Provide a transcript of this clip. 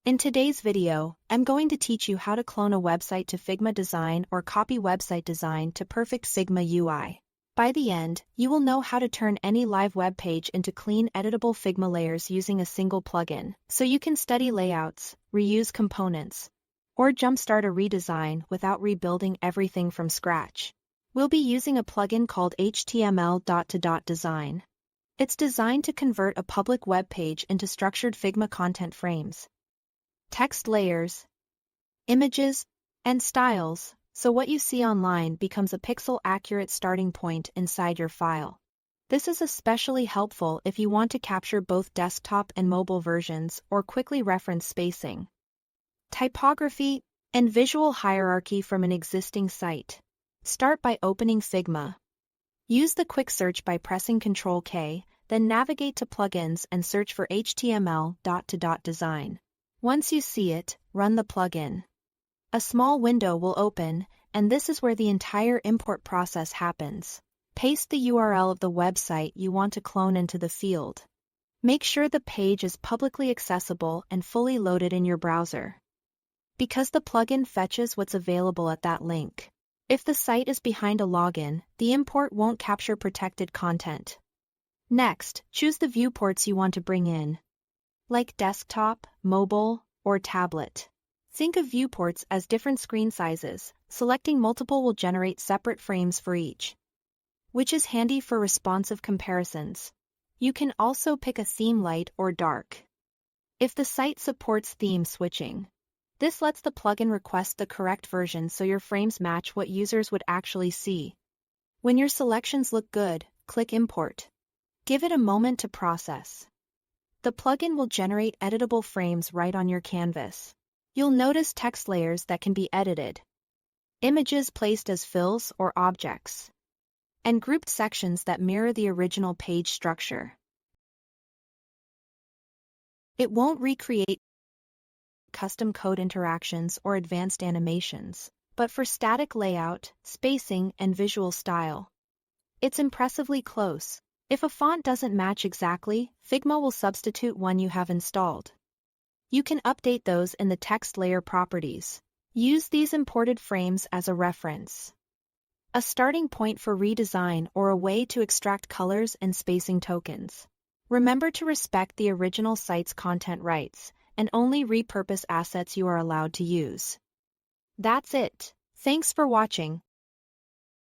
In today's video, I'm going to teach you how to clone a website to Figma design or copy website design to perfect Figma UI. By the end, you will know how to turn any live web page into clean editable Figma layers using a single plugin, so you can study layouts, reuse components, or jumpstart a redesign without rebuilding everything from scratch. We'll be using a plugin called HTML.to.design. It's designed to convert a public web page into structured Figma content frames, text layers, images, and styles, so what you see online becomes a pixel-accurate starting point inside your file. This is especially helpful if you want to capture both desktop and mobile versions or quickly reference spacing, typography, and visual hierarchy from an existing site. Start by opening Figma. Use the quick search by pressing Ctrl-K, then navigate to Plugins and search for HTML.to.design. Once you see it, run the plugin. A small window will open, and this is where the entire import process happens. Paste the URL of the website you want to clone into the field. Make sure the page is publicly accessible and fully loaded in your browser, because the plugin fetches what's available at that link. If the site is behind a login, the import won't capture protected content. Next, choose the viewports you want to bring in, like desktop, mobile, or tablet. Think of viewports as different screen sizes. Selecting multiple will generate separate frames for each, which is handy for responsive comparisons. You can also pick a theme light or dark, if the site supports theme switching. This lets the plugin request the correct version so your frames match what users would actually see. When your selections look good, click Import. Give it a moment to process. The plugin will generate editable frames right on your canvas. You'll notice text layers that can be edited, images placed as fills or objects, and grouped sections that mirror the original page structure. It won't recreate custom code interactions or advanced animations, but for static layout, spacing, and visual style, it's impressively close. If a font doesn't match exactly, Figma will substitute one you have installed. You can update those in the text layer properties. Use these imported frames as a reference, a starting point for redesign, or a way to extract colors and spacing tokens. Remember to respect the original site's content rights, and only repurpose assets you are allowed to use. That's it. Thanks for watching.